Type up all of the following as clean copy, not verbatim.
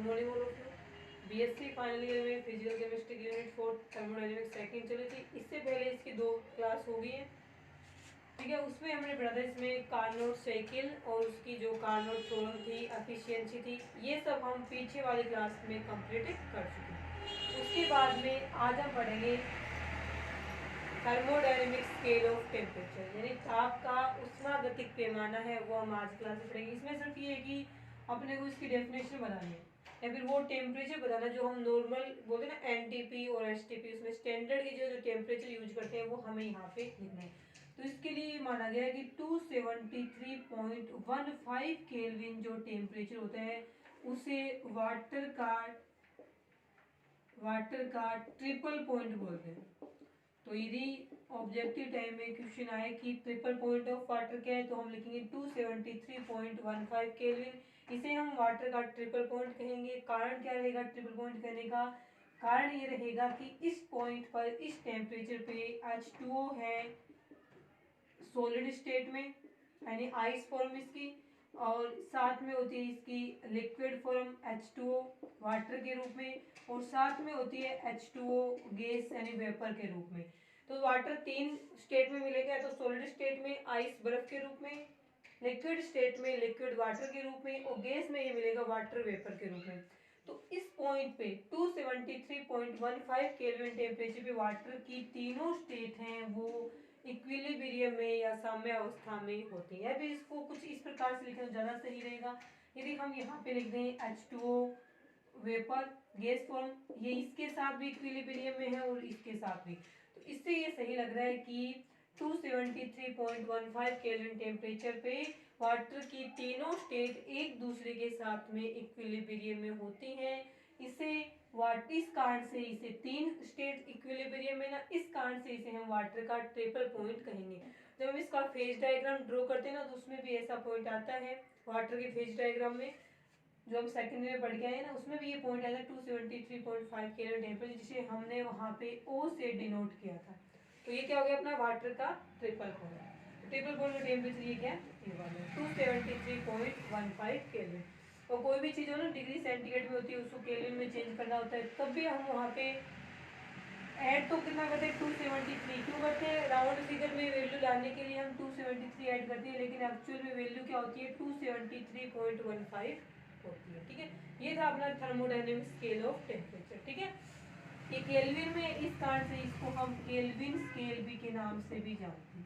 Morning all of you. BSc final year में physical chemistry की unit 4 thermodynamics second चली थी। इससे पहले इसकी 2 क्लास हो गई है, ठीक है। उसमें हमने पढ़ा था इसमें कार्नोट साइकिल और उसकी जो कार्नोट थ्योरम थी, एफिशिएंसी थी, ये सब हम पीछे वाली क्लास में कंप्लीट कर चुके हैं। उसके बाद में आज हम पढ़ेंगे थर्मोडायनेमिक स्केल ऑफ टेम्परेचर, यानी ताप का उष्मागतिक पैमाना है, वो हम आज क्लास में पढ़ेंगे। इसमें सिर्फ ये है कि अपने को इसकी डेफिनेशन बनानी है या फिर वो टेम्परेचर बताना जो हम नॉर्मल बोलते हैं ना, एनटीपी और एसटीपी, उसमें स्टैंडर्ड की जो टेम्परेचर यूज करते हैं वो हमें यहाँ पे लिखना है। तो इसके लिए माना गया है कि 273.15 केल्विन जो टेम्परेचर होता है उसे वाटर का ट्रिपल पॉइंट बोलते हैं। तो यदि ऑब्जेक्टिव टाइम में क्वेश्चन आए कि ट्रिपल पॉइंट ऑफ वाटर क्या है, तो हम लिखेंगे 273.15 केल्विन। इसे हम वाटर का ट्रिपल पॉइंट कहेंगे। कारण क्या रहेगा ट्रिपल पॉइंट कहने का? कारण ये रहेगा कि इस पॉइंट पर, इस टेम्परेचर पे H2O है सॉलिड स्टेट में, यानी आइस फॉर्म इसकी, और साथ में होती है इसकी लिक्विड फॉर्म H2O वाटर के रूप में, और साथ में होती है H2O गैस यानी वेपर के रूप में। तो वाटर 3 स्टेट में मिलेगा, तो सॉलिड स्टेट में आइस बर्फ के रूप में, लिक्विड स्टेट में लिक्विड वाटर के रूप में, और गैस में ये मिलेगा वाटर वेपर के रूप में। तो इस पॉइंट पे 273.15 केल्विन टेम्परेचर पे वाटर की तीनों स्टेट हैं वो इक्विलिब्रियम में या साम्य अवस्था में होती है। अभी इसको कुछ इस प्रकार से लिखना ज़्यादा सही रहेगा। यदि हम यहाँ पे लिख दें H2O वेपर गैस फॉर्म, ये इसके साथ भी इक्विलिब्रियम में है और इसके साथ भी, तो इससे ये सही लग रहा है कि 273.15 केल्विन टेम्परेचर पे वाटर की तीनों स्टेट एक दूसरे के साथ में इक्विलिब्रियम में होती हैं। इसे इस कारण से इसे 3 स्टेट इक्विलिब्रियम में ना, इस कारण से इसे हम वाटर का ट्रिपल पॉइंट कहेंगे। जब हम इसका फेज डायग्राम ड्रॉ करते हैं ना, तो उसमें भी ऐसा पॉइंट आता है वाटर के फेज डायग्राम में, जो हम सेकंड में पढ़ के आए ना, उसमें भी ये पॉइंट आया था 273.5 केल्विन टेम्परेचर, जिसे हमने वहाँ पे O से डिनोट किया था। तो ये क्या हो गया अपना वाटर का ट्रिपल पॉइंट। ट्रिपल पॉइंट का टेम्परेचर ये क्या है, ये वाला 273.15 केल्विन। और कोई भी चीज़ हो ना डिग्री सेंटीग्रेड में होती है, उसको केल्विन में चेंज करना होता है, तब भी हम वहाँ पे ऐड तो कितना करते हैं 273 क्यों करते हैं? राउंड फिगर में वैल्यू लाने के लिए हम 273 ऐड करते हैं, लेकिन एक्चुअल में वैल्यू क्या होती है 273.15 होती है, ठीक है। ये था अपना थर्मोडायनेमिक स्केल ऑफ टेम्परेचर, ठीक है। ये केल्विन में, इस कारण से इसको हम केल्विन स्केल भी के नाम से भी जानते हैं।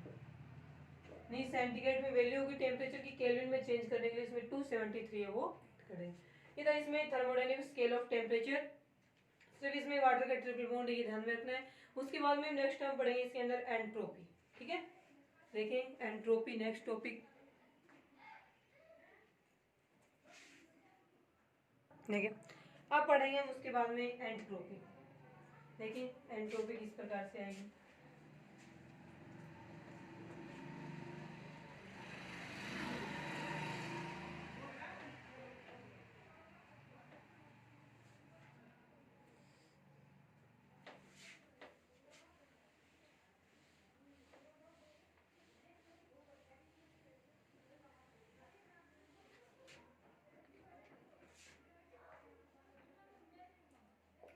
नहीं, सेंटीग्रेड में वैल्यू होगी टेम्परेचर की, केल्विन में चेंज करने के लिए इसमें 273 है वो करें। ये था इसमें थर्मोडायनेमिक स्केल ऑफ टेम्परेचर। सिर्फ इसमें वाटर का ट्रिपल बॉन्ड ये ध्यान में रखना है। उसके बाद में नेक्स्ट हम पढ़ेंगे इसके अंदर एंट्रोपी, ठीक है। देखें एंट्रोपी नेक्स्ट टॉपिक, देखिए अब पढ़ेंगे हम उसके बाद में एंट्रोपी। देखिए एंट्रोपी किस प्रकार से आएगी।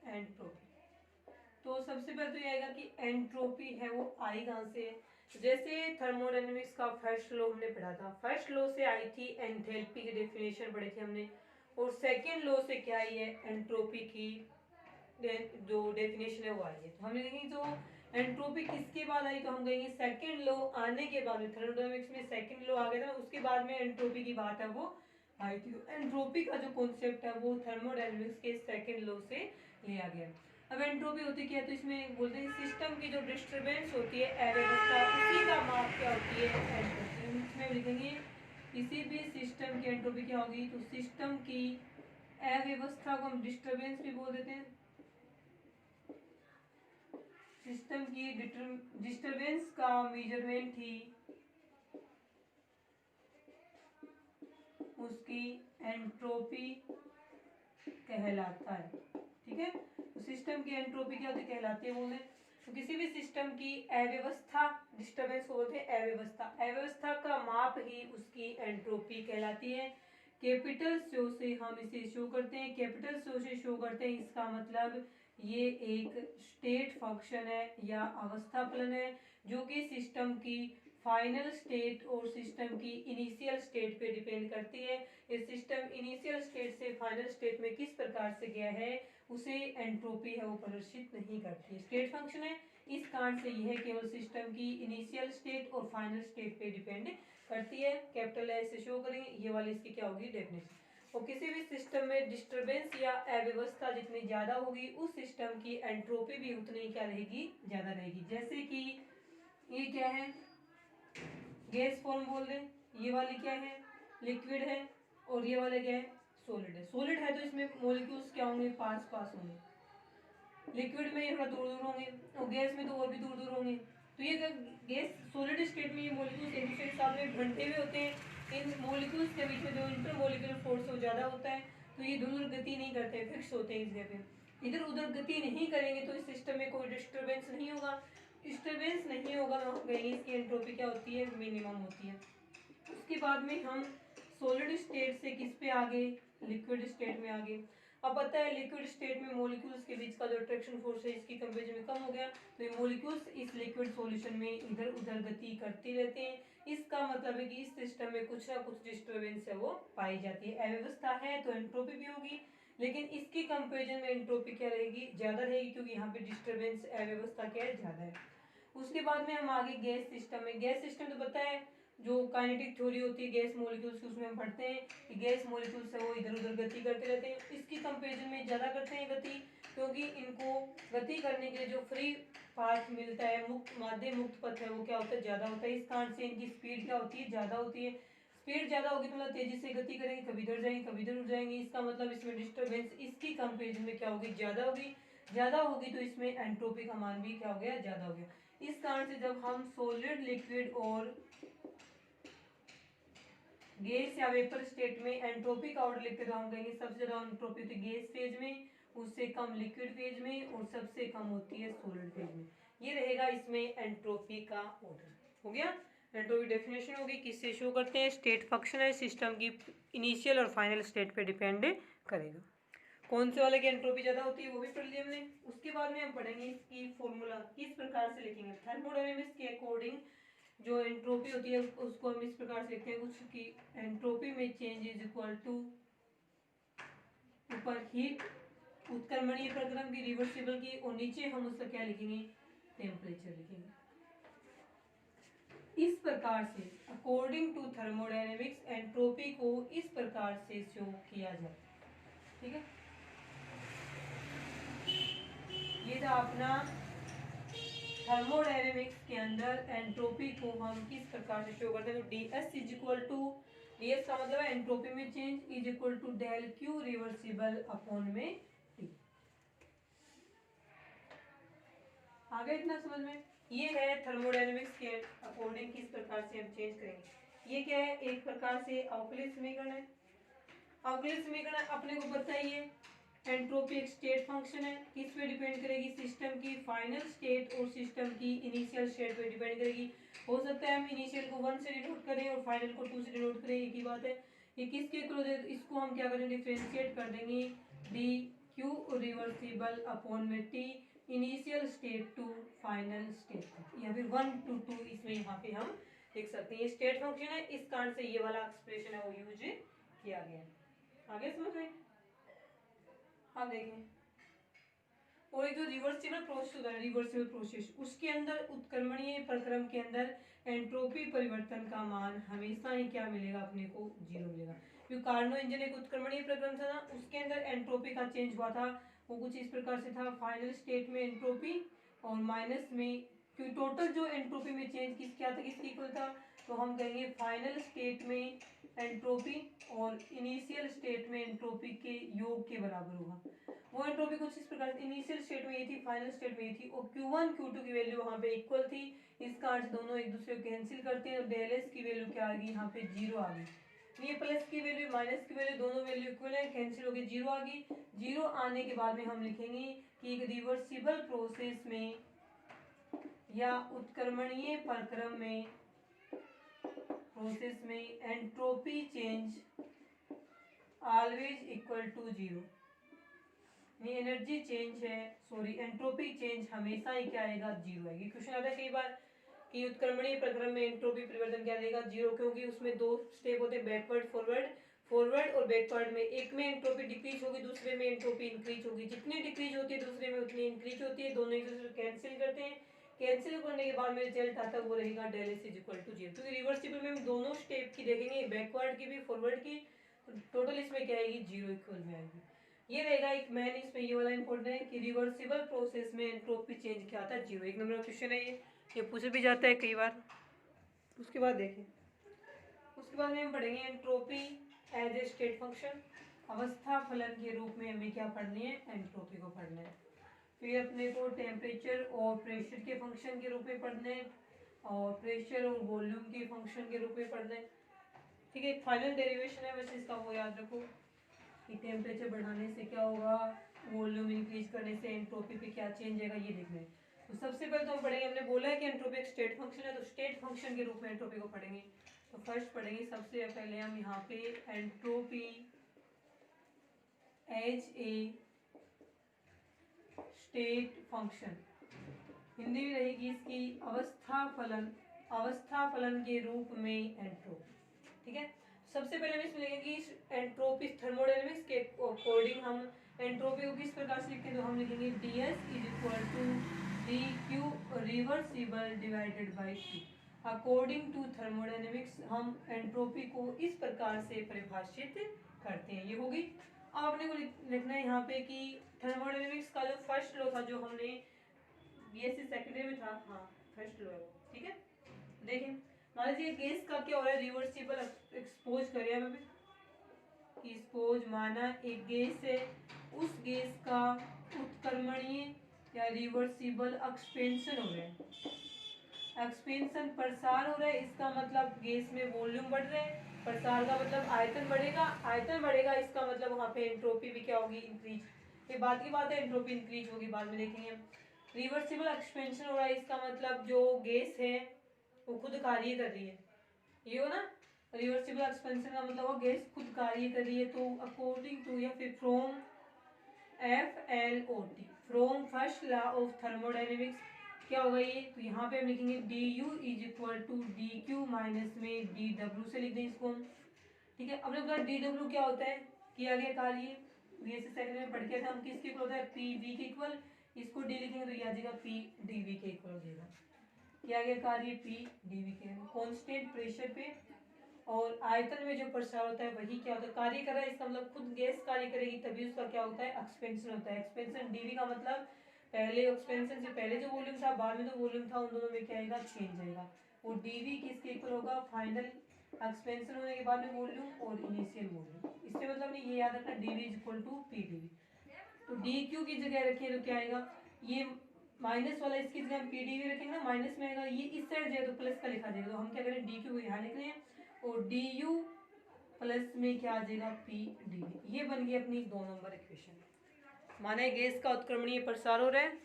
एंट्रोपी, तो सबसे पहले तो ये आएगा कि एंट्रोपी है वो आई कहाँ से। जैसे थर्मोडायनेमिक्स का फर्स्ट लॉ हमने पढ़ा था, फर्स्ट लॉ से आई थी एंथैल्पी की डेफिनेशन पढ़ी थी हमने, और सेकेंड लॉ से क्या आई है एंट्रोपी की जो डेफिनेशन है वो आई है। तो हम लिखेंगे जो एंट्रोपी किसके बाद आई, तो हम कहेंगे सेकेंड लॉ आने के बाद में, थर्मोडायनेमिक्स में सेकेंड लॉ आ गया था ना, उसके बाद में एंट्रोपी की बात है वो आई थी। एंट्रोपी का जो कॉन्सेप्ट है वो थर्मोडायनेमिक्स के सेकेंड लॉ से लिया गया। अब एंट्रोपी होती क्या है, तो इसमें बोलते हैं सिस्टम की जो डिस्टर्बेंस होती है अव्यवस्था, उसी का माप क्या होती है एंट्रोपी। इसमें लिखेंगे किसी भी सिस्टम की एंट्रोपी क्या होगी, तो सिस्टम की अव्यवस्था को हम डिस्टर्बेंस भी बोल देते हैं। सिस्टम की डिस्टर्बेंस का मेजरमेंट ही उसकी एंट्रोपी कहलाता है, ठीक है। तो सिस्टम की एंट्रोपी क्या होती है कहलाती है बोले, तो किसी भी सिस्टम की अव्यवस्था, डिस्टर्बेंस को बोलते हैं अव्यवस्था, अव्यवस्था का माप ही उसकी एंट्रोपी कहलाती है। कैपिटल शो से हम इसे शो करते हैं, कैपिटल शो से शो करते हैं। इसका मतलब ये एक स्टेट फंक्शन है या अवस्था फलन है जो कि सिस्टम की फाइनल स्टेट और सिस्टम की इनिशियल स्टेट पे डिपेंड करती है। ये सिस्टम इनिशियल स्टेट से फाइनल स्टेट में किस प्रकार से गया है उसे एंट्रोपी है वो प्रदर्शित नहीं करती है। स्टेट फंक्शन है, इस कारण से यह केवल सिस्टम की इनिशियल स्टेट और फाइनल स्टेट पे डिपेंड करती है। कैपिटल है इसे शो करेंगे, ये वाली इसकी क्या होगी डेफिनेशन। और किसी भी सिस्टम में डिस्टरबेंस या अव्यवस्था जितनी ज्यादा होगी उस सिस्टम की एंट्रोपी भी उतनी क्या रहेगी, ज्यादा रहेगी। जैसे कि ये क्या है, गैस फॉर्म बोल दें, ये वाली क्या है, लिक्विड है, और ये वाला क्या है, सॉलिड है। सॉलिड है तो इसमें मॉलिक्यूल्स क्या होंगे, पास पास होंगे। लिक्विड में ये थोड़ा दूर दूर होंगे और गैस में तो और भी दूर दूर होंगे। तो ये गैस सॉलिड स्टेट में ये मॉलिक्यूल्स एक दूसरे के साथ में बंटे हुए होते हैं। इन मॉलिक्यूल्स के बीच में जो इंटरमॉलिक्यूलर फोर्स वो ज़्यादा होता है, तो ये दूर दूर गति नहीं करते, फिक्स होते हैं इस जगह पे। इधर उधर गति नहीं करेंगे तो इस सिस्टम में कोई डिस्टर्बेंस नहीं होगा। डिस्टर्बेंस नहीं होगा तो हम कहेंगे इसकी एंट्रोपी क्या होती है, मिनिमम होती है। उसके बाद में हम सॉलिड स्टेट से किस पे आगे, लिक्विड स्टेट में आगे। अब पता है लिक्विड स्टेट में मॉलिक्यूल्स के बीच का जो अट्रैक्शन फोर्स है इसकी कंपेरिजन में कम हो गया, तो ये मॉलिक्यूल्स इस लिक्विड सॉल्यूशन में इधर उधर गति करते रहते हैं। इसका मतलब है कि इस सिस्टम में कुछ ना कुछ डिस्टर्बेंस है वो पाई जाती है। अव्यवस्था है तो एंट्रोपी भी होगी, लेकिन इसके कंपेरिजन में एंट्रोपी क्या रहेगी, ज्यादा रहेगी, क्योंकि यहाँ पे डिस्टर्बेंस अव्यवस्था क्या है, ज्यादा है। उसके बाद में हम आगे गैस सिस्टम में। गैस सिस्टम तो पता है जो काइनेटिक थ्योरी होती है गैस मॉलिक्यूल्स की, उसमें हम पढ़ते हैं कि गैस मॉलिक्यूल्स है वो इधर उधर गति करते रहते हैं। इसकी कंपेरिजन में ज़्यादा करते हैं गति, क्योंकि इनको गति करने के लिए जो फ्री पाथ मिलता है, मुक्त माध्य मुक्त पथ है वो क्या होता है, ज़्यादा होता है। इस कारण से इनकी स्पीड क्या होती है, ज़्यादा होती है। स्पीड ज़्यादा होगी तो मतलब तेजी से गति करेंगे, कभी इधर जाएंगे कभी इधर उड़ जाएंगे। इसका मतलब इसमें डिस्टर्बेंस इसकी कंपेरिजन में क्या होगी, ज़्यादा होगी। ज़्यादा होगी तो इसमें एंट्रोपी का मान भी क्या हो गया, ज़्यादा हो गया। इस कारण से जब हम सॉलिड, लिक्विड और गैस या वेपर स्टेट में एंट्रोपी का ऑर्डर लिखते तो हम कहेंगे सबसे ज्यादा एंट्रोपी होती है गैस फेज में, उससे कम लिक्विड फेज में, और सबसे कम होती है सॉलिड फेज में। ये रहेगा इसमें एंट्रोपी का ऑर्डर। हो गया। एंट्रोपी डेफिनेशन होगी, किससे शो करते हैं, स्टेट फंक्शन है, सिस्टम की इनिशियल और फाइनल स्टेट पे डिपेंड करेगा। कौन से वाले की एंट्रोपी ज्यादा होती है वो भी पढ़ लिया हमने। उसके बाद में हम पढ़ेंगे इसकी फॉर्मूला किस प्रकार से लिखेंगे। थर्मोडायनेमिक्स के अकॉर्डिंग जो एंट्रोपी होती है उसको हम इस प्रकार से लिखते हैं कुछ कि एंट्रोपी में चेंज इज इक्वल टू ऊपर हीट उत्क्रमणीय प्रक्रम की, रिवर्सिबल की, और नीचे हम उसका क्या लिखेंगे, टेम्परेचर लिखेंगे। इस प्रकार से अकॉर्डिंग टू थर्मोडायनेमिक्स एंट्रोपी को इस प्रकार से शो किया जाता है। ठीक है, ये था अपना थर्मोडायनेमिक्स के अंदर एंट्रोपी को हम किस प्रकार से शो करते हैं। तो D S is equal to, D S का मतलब है एंट्रोपी में change, is equal to del Q reversible upon में टी। आगे इतना समझ में। ये है थर्मोडायनेमिक्स के अकॉर्डिंग किस प्रकार से हम चेंज करेंगे। ये क्या है, एक प्रकार से अवकलित समीकरण है। अवकलित समीकरण अपने को बताइए, एंट्रोपी एक स्टेट फंक्शन है, किस पे डिपेंड करेगी, सिस्टम की फाइनल स्टेट और सिस्टम की इनिशियल स्टेट पे डिपेंड करेगी। हो सकता है हम इनिशियल को 1 से डिनोट करें और फाइनल को 2 से डिनोट करें, एक ही बात है। ये किसके क्लोज है, इसको हम क्या करेंगे, डिफरेंशिएट कर देंगे, डी क्यू रिवर्सिबल अपॉन में T, initial state to final state, या फिर 1 to 2 इसमें यहाँ पे हम लिख सकते हैं। ये स्टेट फंक्शन है, इस कारण से ये वाला एक्सप्रेशन है वो यूज किया गया है। आगे समझ में। हाँ देखें, और एक जो रिवर्सिबल प्रोसेस होता है, रिवर्सिबल प्रोसेस, उसके अंदर उत्क्रमणीय प्रक्रम के अंदर एंट्रोपी परिवर्तन का मान हमेशा ही क्या मिलेगा, अपने को 0 मिलेगा। जो कार्नो इंजन एक उत्क्रमणीय प्रक्रम था ना, उसके अंदर एंट्रोपी का चेंज हुआ था, वो कुछ इस प्रकार से था, फाइनल स्टेट में एंट्रोपी और माइनस में, क्योंकि टोटल जो एंट्रोपी में चेंज क्या था, किसके इक्वल था, तो हम कहेंगे फाइनल स्टेट में एंट्रोपी और इनिशियल स्टेट में एंट्रोपी के योग के बराबर होगा। वो एंट्रोपी कुछ इस प्रकार से इनिशियल स्टेट में ये थी, फाइनल स्टेट में ये थी, और Q1 Q2 की वैल्यू वहाँ पे इक्वल थी। इस कारण से दोनों एक दूसरे को कैंसिल करते हैं और डेल एस की वैल्यू क्या आ गई, यहाँ पे 0 आ गई। ये प्लस की वैल्यू माइनस की वैल्यू दोनों वैल्यू इक्वल है, कैंसिल हो गई, 0 आ गई। 0 आने के बाद में हम लिखेंगे कि एक रिवर्सिबल प्रोसेस में या उत्क्रमणीय प्रक्रम में, प्रोसेस में entropy change always equal to zero. ये एनर्जी चेंज है, सॉरी एंट्रोपी चेंज हमेशा ही क्या आएगा, जीरो आएगी। क्वेश्चन आता है कई बार कि उत्क्रमणीय प्रक्रम में एंट्रोपी परिवर्तन क्या देगा, जीरो, क्योंकि उसमें दो स्टेप होते हैं, बैकवर्ड फॉरवर्ड, फॉरवर्ड और बैकवर्ड में। एक में एंट्रोपी डिक्रीज होगी, दूसरे में एंट्रोपी इंक्रीज होगी। जितनी डिक्रीज होती है दूसरे में उतनी इंक्रीज होती है, दोनों एक दूसरे को कैंसिल करते हैं। कैंसिल करने के बाद में रिजल्ट आता है वो रहेगा del S is equal to zero. क्योंकि रिवर्सिबल में हम दोनों स्टेप की देखेंगे, बैकवर्ड की भी फॉरवर्ड की, टोटल इसमें क्या आएगी, जीरो इक्वल में आएगी। ये रहेगा एक मेन, इसमें ये वाला इंपॉर्टेंट है कि रिवर्सिबल प्रोसेस में एंट्रोपी चेंज क्या आता है, जीरो। एक नंबर का क्वेश्चन है ये पूछ भी जाता है कई बार। उसके बाद देखें, उसके बाद में हम पढ़ेंगे entropy as a state function. अवस्था फलन के रूप में हमें क्या पढ़नी है, एंट्रोपी को पढ़ना है। फिर अपने को टेम्परेचर और प्रेशर के फंक्शन के रूप में पढ़ना है, और प्रेशर और वॉल्यूम के फंक्शन के रूप में पढ़ना है। ठीक है, फाइनल डेरिवेशन है वैसे इसका, वो याद रखो कि टेम्परेचर बढ़ाने से क्या होगा, वॉल्यूम इंक्रीज करने से एंट्रोपी पे क्या चेंज आएगा, ये देखना है। तो सबसे पहले तो हम पढ़ेंगे, हमने बोला है कि एंट्रोपी एक स्टेट फंक्शन है, तो स्टेट फंक्शन के रूप में एंट्रोपी को पढ़ेंगे। तो फर्स्ट पढ़ेंगे सबसे पहले हम यहाँ पे entropy as a state function, Hindi में रहेगी इसकी अवस्था फलन के रूप में एंट्रोपी। ठीक है, सबसे पहले हम इसमें लिखेंगे एंट्रोपी थर्मोडायनेमिक्स के अकॉर्डिंग हम एंट्रोपी को किस प्रकार से लिखते हैं, तो हम लिखेंगे ds is equal to dq reversible divided by q। According to thermodynamics हम एंट्रोपी को इस प्रकार से परिभाषित करते हैं। ये होगी। अब अपने को लिखना है यहाँ पे कि थर्मोडायनेमिक्स का जो फर्स्ट लॉ था, जो हमने बीएससी सेकेंडरी में था, हाँ फर्स्ट लॉ है वो। ठीक है, देखें मान लीजिए गैस का क्या हो रहा है, रिवर्सिबल एक्सपोज करिए हमें कि एक्सपोज माना एक गैस है, उस गैस का उत्क्रमणीय या रिवर्सिबल एक्सपेंशन हो रहा है। एक्सपेंशन प्रसार हो रहा है, इसका मतलब गैस में वॉल्यूम बढ़ रहा है, प्रसार का मतलब आयतन बढ़ेगा, आयतन बढ़ेगा इसका मतलब वहां पे एंट्रोपी भी क्या होगी, इंक्रीज। ये बात की बात है, एंट्रोपी इंक्रीज होगी, बाद में देखेंगे। रिवर्सिबल एक्सपेंशन हो रहा है, इसका मतलब जो गैस है वो खुद कार्य कर रही है, ये हो ना। रिवर्सिबल एक्सपेंशन का मतलब वो गैस खुद कार्य कर रही है। तो अकॉर्डिंग टू या फिर from FLOT, from first law of thermodynamics क्या होगा ये, तो यहाँ पे हम लिखेंगे du is equal to dq minus में dw से लिख दें इसको हम। ठीक है, अब लोग dw क्या होता है, किया गया कार्य, बीएससी सेकंड में पढ़ के था हम, किसके इक्वल होता है, pv के इक्वल। इसको d लिखेंगे तो ये आ जाएगा p dv के इक्वल हो जाएगा। किया गया कार्य p dv के, कांस्टेंट प्रेशर पे और आयतन में जो प्रसार होता है वही क्या होता है, कार्य कर रहा है, इसका मतलब खुद गैस कार्य करेगी तभी उसका क्या होता है, एक्सपेंशन होता है। एक्सपेंशन dv का मतलब पहले एक्सपेंशन से पहले जो वॉल्यूम था, बाद में जो वॉल्यूम था, उन दोनों में क्या आएगा, चेंज आएगा। और dv किसके इक्वल होगा, फाइनल एक्सपेंशन होने के बाद में वॉल्यूम और इनिशियल वॉल्यूम। इससे मतलब नहीं, ये याद रखना dv is equal to pdv। तो dq की जगह रखिए तो क्या आएगा, ये माइनस वाला इसकी जगह हम pdv रखेंगे ना, माइनस में आएगा, ये इस साइड जाए तो प्लस का लिखा जाएगा। तो हम क्या करें, dq को यहाँ लिख रहे हैं और du प्लस में क्या आ जाएगा, pdv। ये बन गई अपनी 2 नंबर इक्वेशन। माने गैस का उत्क्रमणीय प्रसार हो रहा है,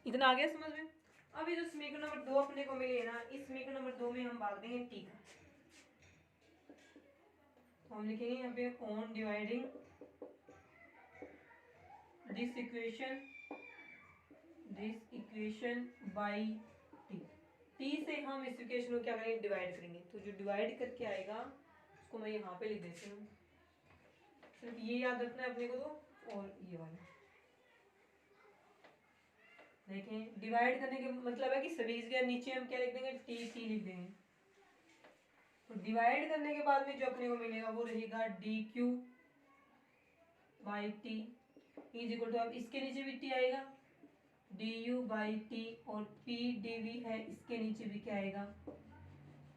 इतना आ गया समझ में। अब ये जो समीकरण नंबर 2 अपने को मिली है ना, इस समीकरण नंबर 2 में हम भाग देंगे t का। तो हम लिखेंगे यहाँ पे on dividing this equation by t से हम इस इक्वेशन को क्या करेंगे, डिवाइड करेंगे। तो जो डिवाइड करके आएगा उसको मैं यहाँ पे लिख देती हूँ, सिर्फ ये याद रखना है अपने को। तो और ये वाला देखें, डिवाइड करने के मतलब है कि सभी जगह नीचे हम क्या लिख देंगे, टी लिख देंगे। तो डिवाइड करने के बाद में जो अपने को मिलेगा वो रहेगा dq by T is equal to, अब इसके नीचे भी टी आएगा, du बाई टी, और p dv है, इसके नीचे भी क्या आएगा,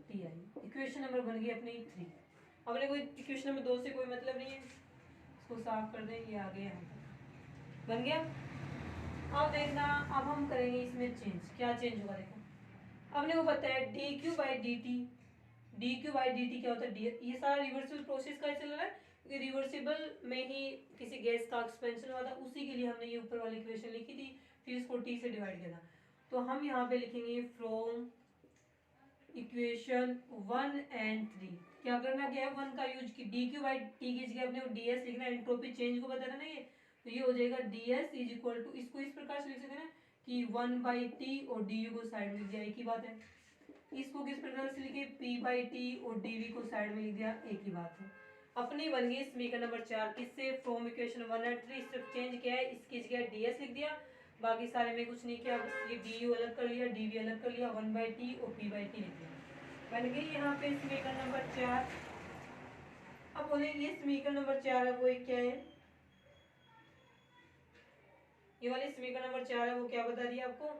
टी आएगा। इक्वेशन नंबर बन गई अपनी 3। अपने कोई इक्वेशन नंबर 2 से कोई मतलब नहीं है, इसको साफ कर दें, ये आ गया यहाँ तक बन गया। अब देखना, अब हम करेंगे इसमें चेंज, क्या चेंज होगा देखो। हमने को पता है dq बाई dt क्या होता है, ये सारा रिवर्सिबल प्रोसेस का चल रहा है, क्योंकि रिवर्सिबल में ही किसी गैस का एक्सपेंशन हुआ था, उसी के लिए हमने ये ऊपर वाली इक्वेशन लिखी थी, फिर इसको t से डिवाइड किया था। तो हम यहाँ पे लिखेंगे फ्रॉम इक्वेशन 1 एंड 3, क्या करना, क्या है, 1 का यूज की डी क्यू बाई टी की जगह अपने को डी एस लिखना है, एंट्रोपी चेंज को बताना ना ये, तो ये हो जाएगा D S is equal to, इसको इस प्रकार से लिख सकते हैं ना कि 1 बाई टी और डी यू को साइड में लिख दिया, एक ही बात है। इसको किस प्रकार से लिखे, पी बाई टी और डी वी को साइड में लिख दिया, एक ही बात है। अपनी बन गई समीकरण नंबर 4, किससे, फ्रॉम इक्वेशन 1 एंड 3, सिर्फ चेंज किया है, इसकी जगह डी एस लिख दिया, बाकी सारे में कुछ नहीं किया, बस ये डी यू अलग कर लिया, डी वी अलग कर लिया, 1 बाई टी और पी बाई टी लिख दिया, बन गई यहाँ पे समीकरण नंबर 4। अब बोलेंगे समीकरण नंबर 4 है वो क्या है, ये वाली समीकरण नंबर 4 है वो क्या बता दिया आपको,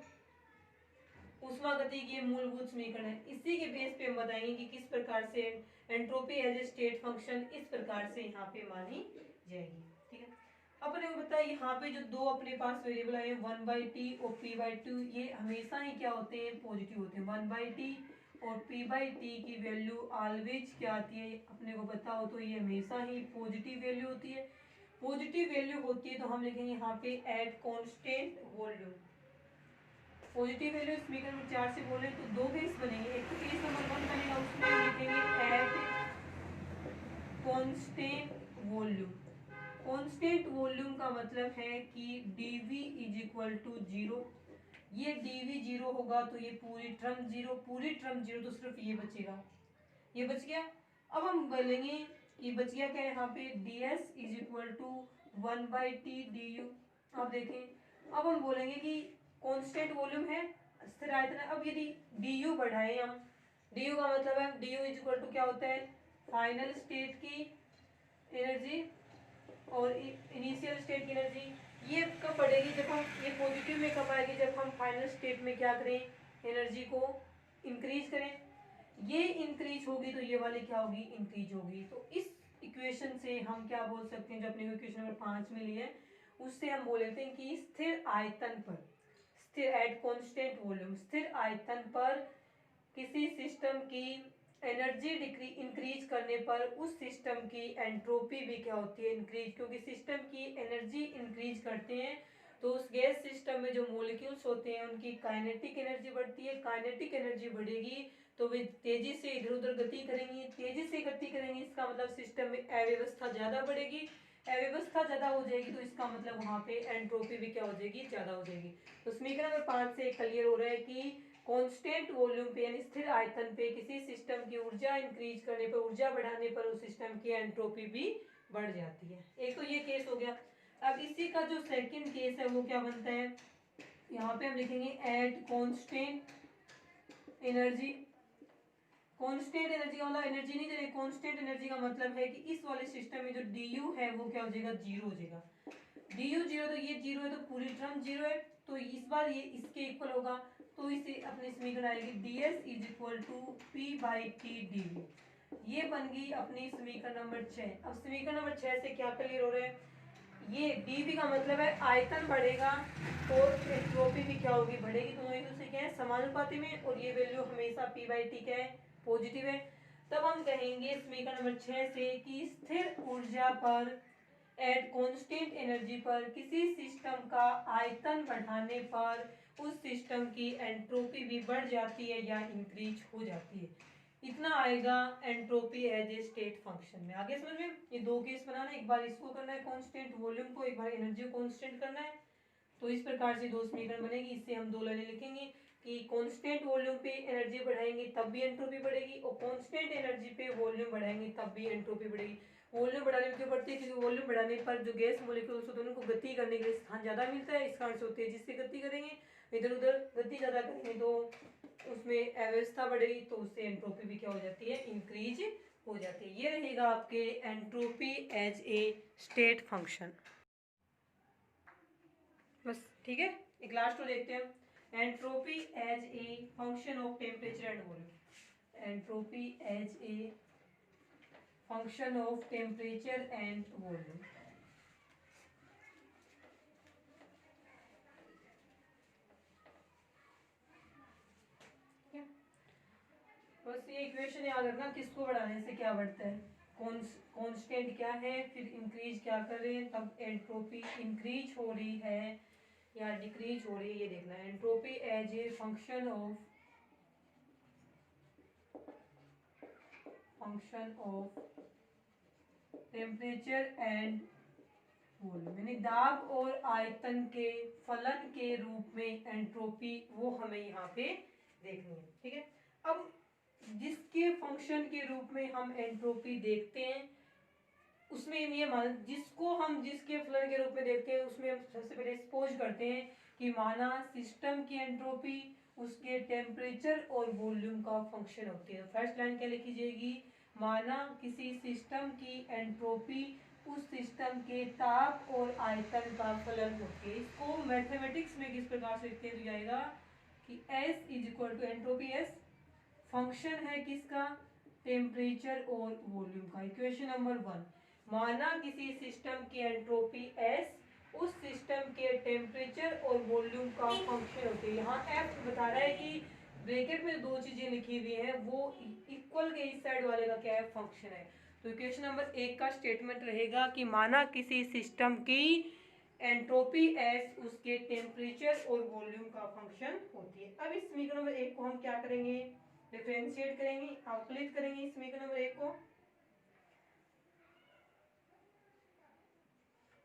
ऊष्मागतिकी की मूलभूत समीकरण है। इसी के बेस पे हम बताएंगे कि किस प्रकार से entropy as a state function इस प्रकार से यहाँ पे मानी जाएगी, ठीक है। अपने को बताया यहाँ पे जो दो अपने पास वेरिएबल आए हैं 1 बाई टी और पी बाई टू, ये हमेशा ही क्या होते हैं, पॉजिटिव होते हैं। 1 बाई टी और पी बाई टी की वैल्यू ऑलवेज क्या आती है, अपने को पता हो तो ये हमेशा ही पॉजिटिव वैल्यू होती है। पॉजिटिव वैल्यू होती है तो हम लिखेंगे यहाँ पे at constant volume. Positive value समीकरण नंबर 4 से बोले तो दो केस बनेंगे, एक तो केस नंबर 1 बनेगा, उसमें हम लिखेंगे at constant volume. Constant volume का मतलब है कि dv इज इक्वल टू 0, ये dv 0 होगा तो ये पूरी टर्म 0, पूरी टर्म 0 तो सिर्फ ये बचेगा, ये बच गया। अब हम बोलेंगे कि बच गया क्या, यहाँ पे ds is equal to 1 by T D U. अब देखें, अब हम बोलेंगे कि कांस्टेंट वॉल्यूम है, स्थिर आयतन है। अब यदि du बढ़ाएं हम, du का मतलब है du इज इक्वल टू क्या होता है, फाइनल स्टेट की एनर्जी और इनिशियल स्टेट की एनर्जी। ये कब बढ़ेगी, जब हम, ये पॉजिटिव में कब आएगी, जब हम फाइनल स्टेट में क्या करें, एनर्जी को इंक्रीज करें। ये इंक्रीज होगी तो ये वाली क्या होगी, इंक्रीज होगी। तो इस इक्वेशन से हम क्या बोल सकते हैं, जो अपने इक्वेशन नंबर 5 में ली है, उससे हम बोल लेते हैं कि स्थिर आयतन पर, स्थिर एट कांस्टेंट वॉल्यूम, स्थिर आयतन पर किसी सिस्टम की एनर्जी इंक्रीज करने पर उस सिस्टम की एंट्रोपी भी क्या होती है, इंक्रीज। क्योंकि सिस्टम की एनर्जी इंक्रीज करते हैं तो उस गैस सिस्टम में जो मॉलिक्यूल्स होते हैं उनकी काइनेटिक एनर्जी बढ़ती है, काइनेटिक एनर्जी बढ़ेगी तो वे तेजी से इधर उधर गति करेंगी, तेजी से गति करेंगी, इसका मतलब सिस्टम में अव्यवस्था ज्यादा बढ़ेगी, अव्यवस्था ज्यादा हो जाएगी तो इसका मतलब वहां पे एंट्रोपी भी क्या हो जाएगी, ज्यादा हो जाएगी। तो समीकरण नंबर 5 से क्लियर हो रहा है कि कांस्टेंट वॉल्यूम पे यानी स्थिर आयतन पे किसी सिस्टम की ऊर्जा इंक्रीज करने पर, ऊर्जा बढ़ाने पर उस सिस्टम की एंट्रोपी भी बढ़ जाती है। एक तो ये केस हो गया। अब इसी का जो सेकंड केस है वो क्या बनता है, यहाँ पे हम लिखेंगे at constant energy. Constant energy का मतलब एनर्जी नहीं दे रहे, कांस्टेंट एनर्जी का मतलब है कि इस वाले सिस्टम में जो du है वो क्या हो जाएगा, जीरो हो जाएगा। du जीरो, तो ये जीरो है तो पूरी टर्म जीरो है, तो इस बार ये इसके इक्वल होगा, तो इसे अपनी समीकरण आएगी ds is equal to P by T D. ये बन गई अपनी समीकरण नंबर 6। अब समीकरण नंबर 6 से क्या क्लियर हो रहा है, ये dv का मतलब है आयतन बढ़ेगा तो एंट्रोपी भी क्या होगी, बढ़ेगी। दोनों एक दूसरे के हैं समानुपाती में और ये वैल्यू हमेशा p बाई टी क्या है, पॉजिटिव है। तब हम कहेंगे समीकरण नंबर 6 से कि स्थिर ऊर्जा पर एट कांस्टेंट एनर्जी पर किसी सिस्टम का आयतन बढ़ाने पर उस सिस्टम की एंट्रोपी भी बढ़ जाती है या इंक्रीज हो जाती है। इतना आएगा entropy as a state function में। आगे समझ में, ये दो केस बनाना, एक बार इसको करना है कांस्टेंट वॉल्यूम को, एक बार एनर्जी को कांस्टेंट करना है। तो इस प्रकार से दो समीकरण बनेगी। इससे हम दो लाइनें लिखेंगे कि कांस्टेंट वॉल्यूम पे एनर्जी बढ़ाएंगे तब भी एंट्रोपी बढ़ेगी और कांस्टेंट एनर्जी पे वॉल्यूम बढ़ाएंगे तब भी एंट्रोपी बढ़ेगी। वॉल्यूम बढ़ाने में क्यों बढ़ती है, क्योंकि वॉल्यूम बढ़ाने पर जो गैस मॉलिक्यूल्स होते हैं उनको गति करने के लिए स्थान ज्यादा मिलता है, इस कारण से तेजी से गति करेंगे, इधर उधर गति ज्यादा करेंगे तो उसमें अव्यवस्था बढ़ेगी तो उससे एंट्रोपी भी क्या हो जाती है, इंक्रीज हो जाती है। ये रहेगा आपके entropy as a state function. बस ठीक है, एक लास्ट को देखते हैं, entropy as a function of temperature and volume. Entropy as a function of temperature and volume. बस ये इक्वेशन याद रखना, किसको बढ़ाने से क्या बढ़ता है, कांस्टेंट क्या है, फिर इंक्रीज क्या कर रहे हैं, तब एंट्रोपी इंक्रीज हो रही है या डिक्रीज हो रही है, ये देखना है। Entropy as a function function of temperature and volume, यानी दाब और आयतन के फलन के रूप में एंट्रोपी वो हमें यहाँ पे देखनी है। ठीक है, अब जिसके फंक्शन के रूप में हम एंट्रोपी देखते हैं उसमें ये मान, जिसके फलन के रूप में देखते हैं उसमें हम सबसे पहले सपोज करते हैं कि माना सिस्टम की एंट्रोपी उसके टेम्परेचर और वॉल्यूम का फंक्शन होती है। फर्स्ट लाइन क्या लिखी जाएगी, माना किसी सिस्टम की एंट्रोपी उस सिस्टम के ताप और आयतन का फलन होती है। इसको मैथमेटिक्स में किस प्रकार से लिखते हैं, तो जाएगा कि S is equal to entropy, S function है किसका, टेम्परेचर और वॉल्यूम का। इक्वेशन नंबर 1, माना किसी सिस्टम की एंट्रोपी S उस सिस्टम के टेम्परेचर और वॉल्यूम का फंक्शन होती है। यहाँ F बता रहा है कि ब्रैकेट में दो चीजें लिखी हुई हैं वो इक्वल के इस साइड वाले का क्या है, फंक्शन है। तो इक्वेशन नंबर 1 का स्टेटमेंट रहेगा कि माना किसी सिस्टम की एंट्रोपी S उसके टेम्परेचर और वॉल्यूम का फंक्शन होती है। अब इस समीकरण नंबर 1 को हम क्या करेंगे, डिफरेंशिएट करेंगे, अवकलित करेंगे इस समीकरण नंबर 1 को,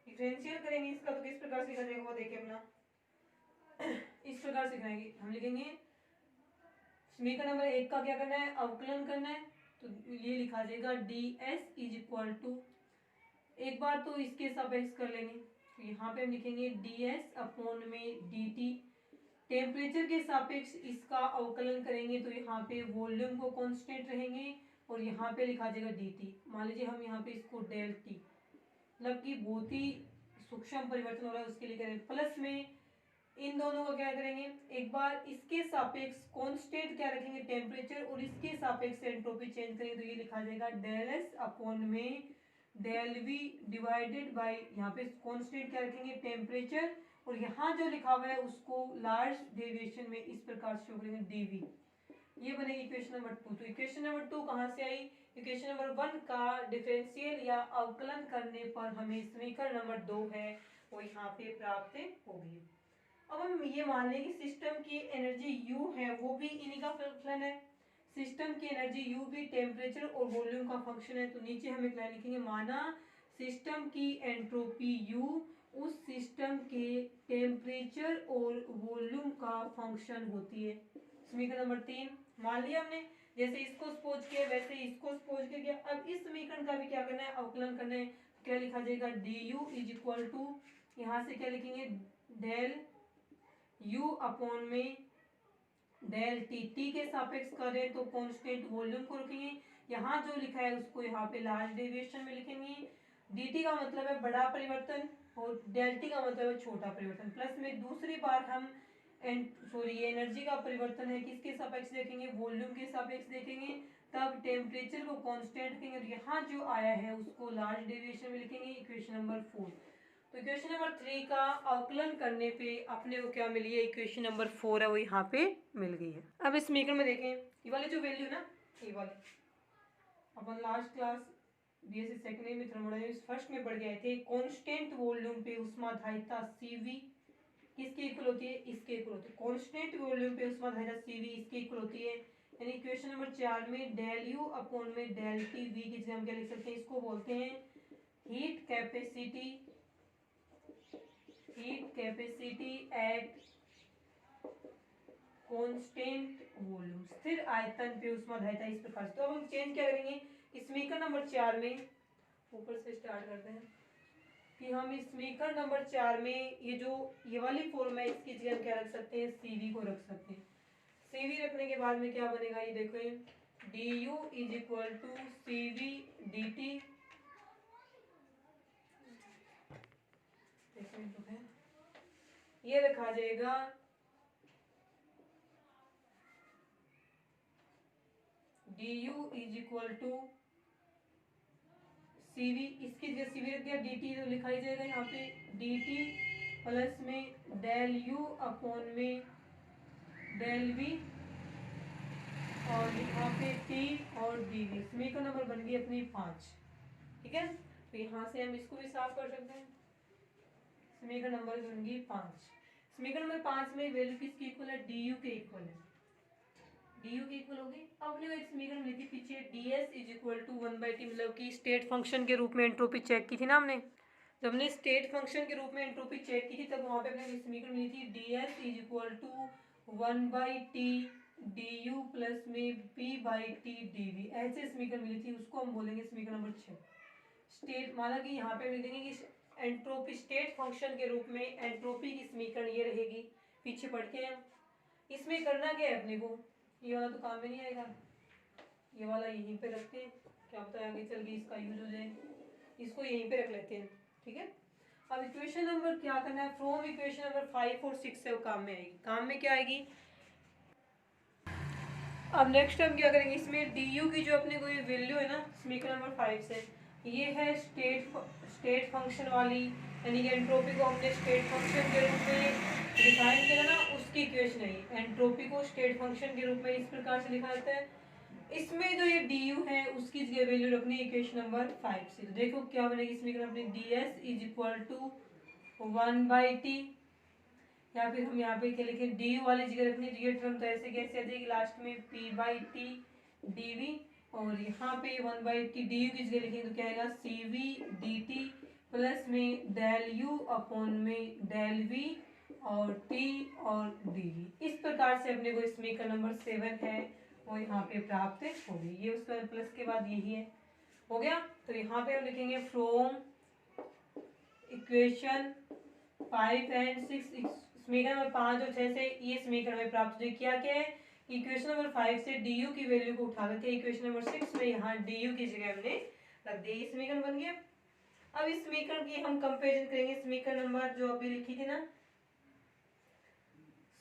डिफरेंशियल करेंगे इसका। तो किस प्रकार से करेंगे वो देखिए अपना, इस प्रकार से करेंगे, हम लिखेंगे समीकरण नंबर 1 का क्या करना है, अवकलन करना है। तो ये लिखा जाएगा ds इज इक्वल टू, एक बार तो इसके सापेक्ष कर लेंगे, तो यहाँ पे हम लिखेंगे ds अपॉन में dt, टेम्परेचर के सापेक्ष इसका अवकलन करेंगे तो यहाँ पे वॉल्यूम को कांस्टेंट रहेंगे और यहाँ पे लिखा जाएगा dt। मान लीजिए हम यहाँ पे इसको डेल टी, मतलब कि बहुत ही सूक्ष्म परिवर्तन हो रहा है उसके लिए करेंगे, प्लस में इन दोनों को क्या करेंगे, एक बार इसके सापेक्ष कांस्टेंट क्या रखेंगे टेम्परेचर और इसके सापेक्ष एंट्रोपी चेंज करेंगे तो ये लिखा जाएगा डेल एस अपॉन में डेल वी डिवाइडेड बाय, यहाँ पे कांस्टेंट क्या रखेंगे टेम्परेचर और यहाँ जो लिखा हुआ है उसको लार्ज डेविएशन में इस प्रकार शो करेंगे डीवी। ये बनेगी इक्वेशन नंबर 2। तो इक्वेशन नंबर 2 कहाँ से आई, इक्वेशन नंबर 1 का डिफरेंशियल या अवकलन करने पर हमें समीकरण नंबर 2 है वो यहाँ पे प्राप्त होगी। अब हम ये मान लें कि सिस्टम की एनर्जी U है वो भी इन्हीं का फलन है, सिस्टम की एनर्जी U भी टेम्परेचर और वॉल्यूम का फंक्शन है। तो नीचे हम एक लाइन लिखेंगे, माना सिस्टम की एंट्रोपी U उस सिस्टम के टेम्परेचर और वॉल्यूम का फंक्शन होती है। समीकरण नंबर 3 मान लिया हमने, जैसे इसको सपोज किया वैसे इसको सपोज किया। अब इस समीकरण का भी क्या करना है, अवकलन करना है। क्या लिखा जाएगा, du इज इक्वल टू, यहाँ से क्या लिखेंगे डेल u अपॉन में डेल टी के सापेक्ष करें तो कांस्टेंट वॉल्यूम को रखेंगे, यहाँ जो लिखा है उसको यहाँ पे लार्ज डेविएशन में लिखेंगे। dt का मतलब है बड़ा परिवर्तन और डेल टी का मतलब है छोटा परिवर्तन, प्लस में दूसरी बार हम ये एनर्जी का परिवर्तन है किसके सापेक्ष देखेंगे, वॉल्यूम के सापेक्ष देखेंगे, तब टेम्परेचर को कांस्टेंट रखेंगे और यहाँ जो आया है उसको लार्ज डेविएशन में लिखेंगे। इक्वेशन नंबर 4, तो इक्वेशन नंबर 3 का अवकलन करने पे अपने को क्या मिली है, इक्वेशन नंबर 4 है वो यहाँ पे मिल गई है। अब इस समीकरण में देखें, ये वाली जो वैल्यू ना, ये वाली अपन last class BSc second year में थर्मोडायनामिक्स फर्स्ट में पढ़ गए थे, कांस्टेंट वॉल्यूम पे उष्माधारिता CV किसके इक्वल होती है, इसके इक्वल होती है। कांस्टेंट वॉल्यूम पे उष्माधारिता CV इसके इक्वल होती है, यानी इक्वेशन नंबर 4 में डेल U अपॉन में डेल टी V की जगह हम क्या लिख सकते हैं, इसको बोलते हैं heat capacity at constant volume, स्थिर आयतन पे उष्माधारिता इस प्रकार से। तो अब हम चेंज क्या करेंगे, इस समीकरण नंबर 4 में ऊपर से स्टार्ट करते हैं कि हम इस समीकरण नंबर 4 में ये वाली फॉर्म है इसकी जगह हम क्या रख सकते हैं, CV को रख सकते हैं। CV रखने के बाद में क्या बनेगा, ये देखो du is equal to CV dt, ये रखा जाएगा du is equal to CV, इसकी जगह CV रख दिया, dt तो लिखा ही जाएगा यहाँ पे dt प्लस में डेल U अपॉन में डेल V और यहाँ पे T और dV। समीकरण नंबर बन गई अपनी 5। ठीक है, तो यहाँ से हम इसको भी साफ कर सकते हैं। समीकरण नंबर बन गई 5। समीकरण नंबर 5 में वैल्यू किसकी इक्वल है, du के इक्वल है। डी यू की इक्वल होगी। अब अपने को एक समीकरण मिली थी पीछे, D S is equal to 1/t, मतलब कि स्टेट फंक्शन के रूप में एंट्रोपी चेक की थी ना हमने। जब हमने स्टेट फंक्शन के रूप में एंट्रोपी चेक की थी तब वहाँ पे अपने समीकरण मिली थी D S is equal to 1/t D U plus में p/t dv, ऐसे समीकरण मिली थी, उसको हम बोलेंगे समीकरण नंबर 6। स्टेट माना कि यहाँ पे लिख देंगे कि एंट्रोपी स्टेट फंक्शन के रूप में एंट्रोपी की समीकरण ये रहेगी, पीछे पढ़ के हम इसमें करना क्या है अपने को, ये वाला तो काम में नहीं आएगा, ये वाला यहीं पे रखते हैं, क्या पता आगे चल के इसका यूज हो जाए, इसको यहीं पे रख लेते हैं, ठीक है। अब इक्वेशन नंबर क्या करना है, फ्रॉम इक्वेशन नंबर 5 और 6 से वो काम में आएगी, काम में क्या आएगी। अब नेक्स्ट हम क्या करेंगे, इसमें डी यू की जो अपने को ये वैल्यू है ना समीकरण नंबर 5 से, ये है स्टेट फंक्शन वाली, यानी कि एंट्रोपी को हमने स्टेट फंक्शन के रूप में डिफाइन किया ना, उसकी इक्वेशन है। एंट्रोपी को स्टेट फंक्शन के रूप में इस प्रकार से लिखा जाता है। इसमें जो ये डी यू है उसकी जगह वैल्यू रखनी है इक्वेशन नंबर 5 से। तो देखो क्या बनेगी समीकरण अपनी, D S is equal to 1/t, या फिर हम यहाँ पे क्या लिखें, डी यू वाली जगह रखनी है, तो ये टर्म तो ऐसे कैसे आ जाएगी लास्ट में p/t dv, और यहाँ पे 1/t डी यू की जगह लिखेंगे तो क्या आएगा cv dt प्लस में डेल यू अपॉन में डेल v और t और dv। इस प्रकार से अपने को समीकरण नंबर 7 है वो यहाँ पे प्राप्त हो गई। ये उसका प्लस के बाद यही है, हो गया। तो यहाँ पे हम लिखेंगे फ्रॉम इक्वेशन 5 एंड 6, समीकरण नंबर 5 और 6 से ये समीकरण में प्राप्त हुई। क्या क्या है, इक्वेशन नंबर 5 से डी यू की वैल्यू को उठा करके इक्वेशन नंबर 6 में यहाँ डी यू की जगह हमने रख दी, ये समीकरण बन गया। अब इस समीकरण की हम कंपेरिजन करेंगे, समीकरण नंबर जो अभी लिखी थी ना,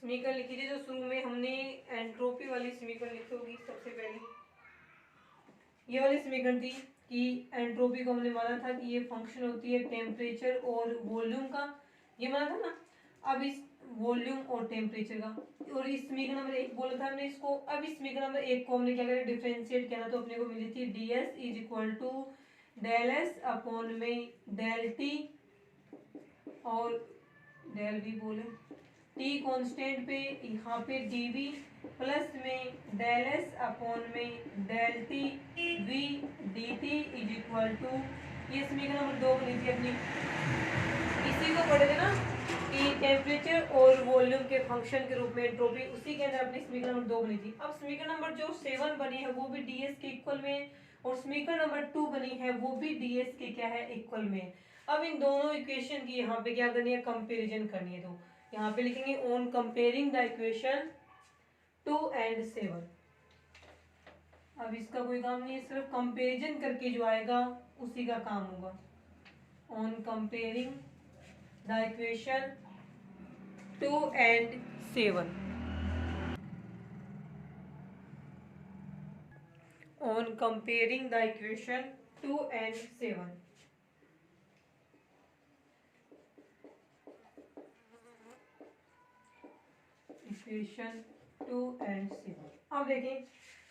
समीकरण लिखी थी जो शुरू में हमने एंट्रोपी वाली समीकरण लिखी होगी सबसे पहले, ये वाली समीकरण थी कि एंट्रोपी को हमने माना था कि ये फंक्शन होती है टेम्परेचर और वॉल्यूम का, ये माना था ना। अब इस वॉल्यूम और टेम्परेचर का, और इस समीकरण नंबर 1 बोला था हमने इसको। अब इस समीकरण नंबर 1 को हमने क्या करा, डिफरेंशिएट किया था, तो अपने को मिली थी D S is equal to del S upon में डेल टी और डेल वी बोले, टी कांस्टेंट पे यहाँ पे डी वी प्लस में डेल एस अपॉन में del T V D T is equal to, ये समीकरण नंबर 2 बनी थी अपनी। इसी को पढ़े थे ना कि टेम्परेचर और वॉल्यूम के फंक्शन के रूप में एंट्रोपी, उसी के अंदर अपनी समीकरण नंबर 2 बनी थी। अब समीकरण नंबर जो 7 बनी है वो भी डी एस के इक्वल में, और समीकरण नंबर 2 बनी है वो भी डी एस के क्या है, इक्वल में। अब इन दोनों इक्वेशन की यहाँ पे क्या करनी है, कंपेरिजन करनी है। तो यहाँ पे लिखेंगे on comparing the equation 2 and 7। अब इसका कोई काम नहीं है, सिर्फ कंपेरिजन करके जो आएगा उसी का काम होगा। On comparing the equation 2 and 7, on comparing the equation 2 and 7, equation 2 and 7। अब देखें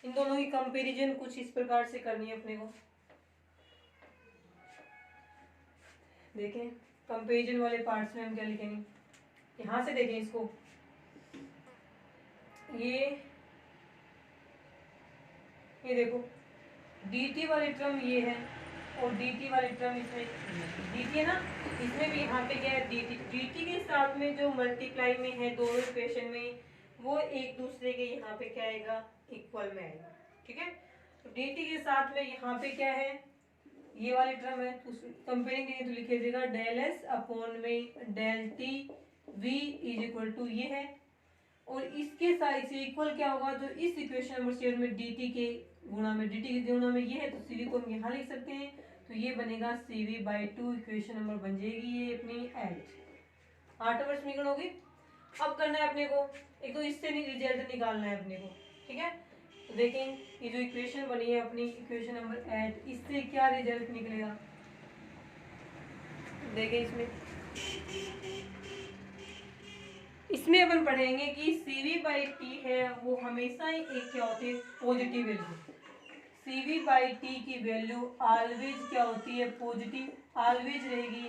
इन दोनों की कंपैरिजन कुछ इस प्रकार से करनी है अपने को। देखें कंपैरिजन वाले पार्ट्स में हम क्या लिखेंगे, यहाँ से देखें इसको, ये देखो dt वाली टर्म ये है और dt वाली टर्म इसमें dt है ना, इसमें भी यहाँ पे क्या है dt के साथ में जो मल्टीप्लाई में है दोनों इक्वेशन में, वो एक दूसरे के यहाँ पे क्या आएगा, इक्वल में आएगा, ठीक है। तो dt के साथ में यहाँ पे क्या है, ये वाली टर्म है, तो कंपेयरिंग करेंगे तो लिखे जाएगा डेल एस अपॉन में del T V is equal to, ये है। और इसके साथ से इक्वल क्या होगा, जो इस इक्वेशन नंबर 7 में dt के गुणा में dt के गुणा में ये है, तो cv को हम यहाँ लिख सकते हैं, तो ये बनेगा cv/2, इक्वेशन नंबर बन जाएगी ये अपनी 8 नंबर समीकरण होगी। अब करना है अपने को, एक तो इससे रिजल्ट निकालना है अपने को, ठीक है। तो देखें ये जो इक्वेशन बनी है अपनी इक्वेशन नंबर 8, इससे क्या रिजल्ट निकलेगा, देखें इसमें अपन पढ़ेंगे कि cv/t है वो हमेशा ही एक क्या होती है, पॉजिटिव वैल्यू। cv/t की वैल्यू ऑलवेज क्या होती है, पॉजिटिव, ऑलवेज रहेगी,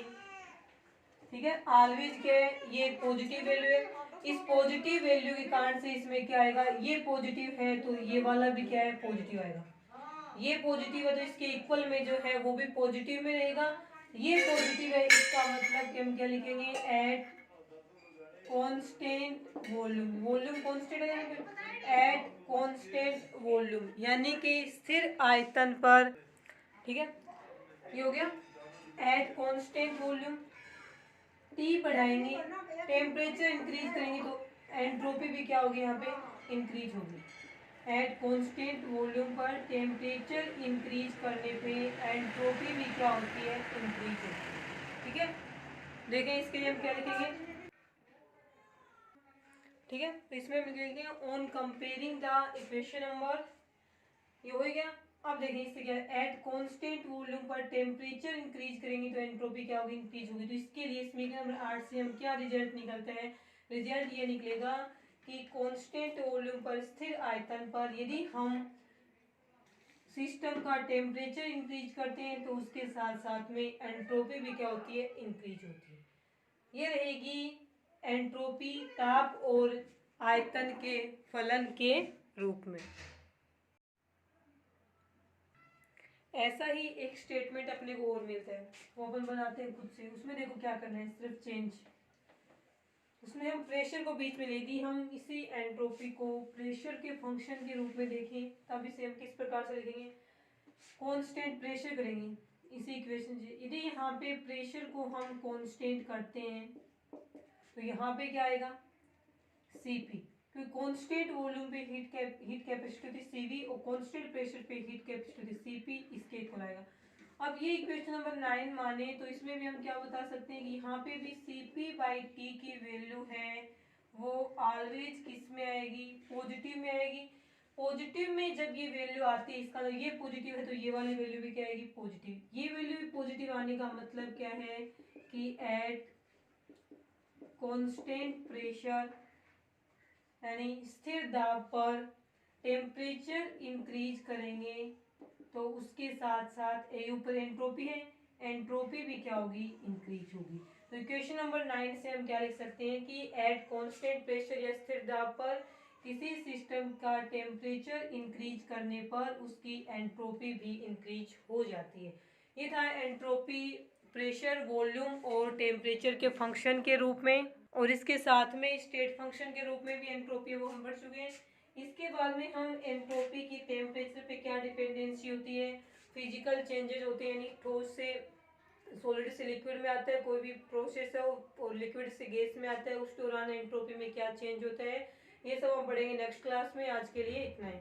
ठीक है। ऑलवेज क्या है, ये पॉजिटिव वैल्यू है। इस पॉजिटिव वैल्यू के कारण से इसमें क्या आएगा, ये पॉजिटिव है तो ये वाला भी क्या है, पॉजिटिव आएगा। ये पॉजिटिव है तो इसके इक्वल में जो है वो भी पॉजिटिव में रहेगा। ये पॉजिटिव है, इसका मतलब कि हम क्या लिखेंगे, at constant volume. Volume constant है, एट कांस्टेंट वॉल्यूम यानी कि स्थिर आयतन पर, ठीक है, ये हो गया एट कांस्टेंट वॉल्यूम। टी बढ़ाएंगे, टेम्परेचर इंक्रीज करेंगे तो एंट्रोपी भी क्या होगी, यहाँ पे इंक्रीज होगी। एट कांस्टेंट वॉल्यूम पर टेम्परेचर इंक्रीज करने पे एंट्रोपी भी क्या होती है, इंक्रीज होती है। ठीक है, देखें इसके लिए हम क्या लिखेंगे, ठीक है, तो इसमें हम लिखेंगे on comparing the equation number, ये हो गया। अब देखें इससे क्या, एट कांस्टेंट वॉल्यूम पर टेम्परेचर इंक्रीज करेंगे तो एंट्रोपी क्या होगी, इंक्रीज होगी। तो इसके लिए इसमें नंबर 8 से हम क्या रिजल्ट निकलते हैं, रिजल्ट ये निकलेगा कि कांस्टेंट वॉल्यूम पर स्थिर आयतन पर यदि हम सिस्टम का टेम्परेचर इंक्रीज करते हैं तो उसके साथ साथ में एंट्रोपी भी क्या होती है, इंक्रीज होती है। ये रहेगी एंट्रोपी ताप और आयतन के फलन के रूप में। ऐसा ही एक स्टेटमेंट अपने को और मिलता है, वो अपन बनाते हैं खुद से। उसमें देखो क्या करना है, सिर्फ चेंज, उसमें हम प्रेशर को बीच में ले दी, हम इसी एंट्रोपी को प्रेशर के फंक्शन के रूप में देखें, तब इसे हम किस प्रकार से लिखेंगे, कांस्टेंट प्रेशर करेंगे इसी इक्वेशन से। यदि यहाँ पे प्रेशर को हम कांस्टेंट करते हैं तो यहाँ पे क्या आएगा, सीपी, क्योंकि कांस्टेंट वॉल्यूम पे हीट कैपेसिटी होती है सीवी और कांस्टेंट प्रेशर पे हीट कैपेसिटी होती है सीपी, इसके इक्वल आएगा। अब ये इक्वेशन नंबर 9 माने तो इसमें भी हम क्या बता सकते हैं कि यहाँ पे भी सीपी बाई टी की वैल्यू है वो ऑलवेज किस में आएगी, पॉजिटिव में आएगी। पॉजिटिव में जब ये वैल्यू आती है, इसका ये पॉजिटिव है तो ये वाली वैल्यू भी क्या आएगी, पॉजिटिव। ये वैल्यू भी पॉजिटिव आने का मतलब क्या है कि एट कांस्टेंट प्रेशर यानी स्थिर दाब पर टेम्परेचर इंक्रीज करेंगे तो उसके साथ साथ ए ऊपर एंट्रोपी है, एंट्रोपी भी क्या होगी, इंक्रीज होगी। तो इक्वेशन नंबर 9 से हम क्या लिख सकते हैं कि एट कांस्टेंट प्रेशर या स्थिर दाब पर किसी सिस्टम का टेम्परेचर इंक्रीज करने पर उसकी एंट्रोपी भी इंक्रीज हो जाती है। ये था एंट्रोपी प्रेशर, वॉल्यूम और टेम्परेचर के फंक्शन के रूप में, और इसके साथ में स्टेट फंक्शन के रूप में भी एंट्रोपी वो हम पढ़ चुके हैं। इसके बाद में हम एंट्रोपी की टेम्परेचर पे क्या डिपेंडेंसी होती है, फिजिकल चेंजेस होते हैं, यानी ठोस से सॉलिड से लिक्विड में आता है, कोई भी प्रोसेस है और लिक्विड से गैस में आता है, उस दौरान एंट्रोपी में क्या चेंज होता है, ये सब हम पढ़ेंगे नेक्स्ट क्लास में। आज के लिए इतना ही।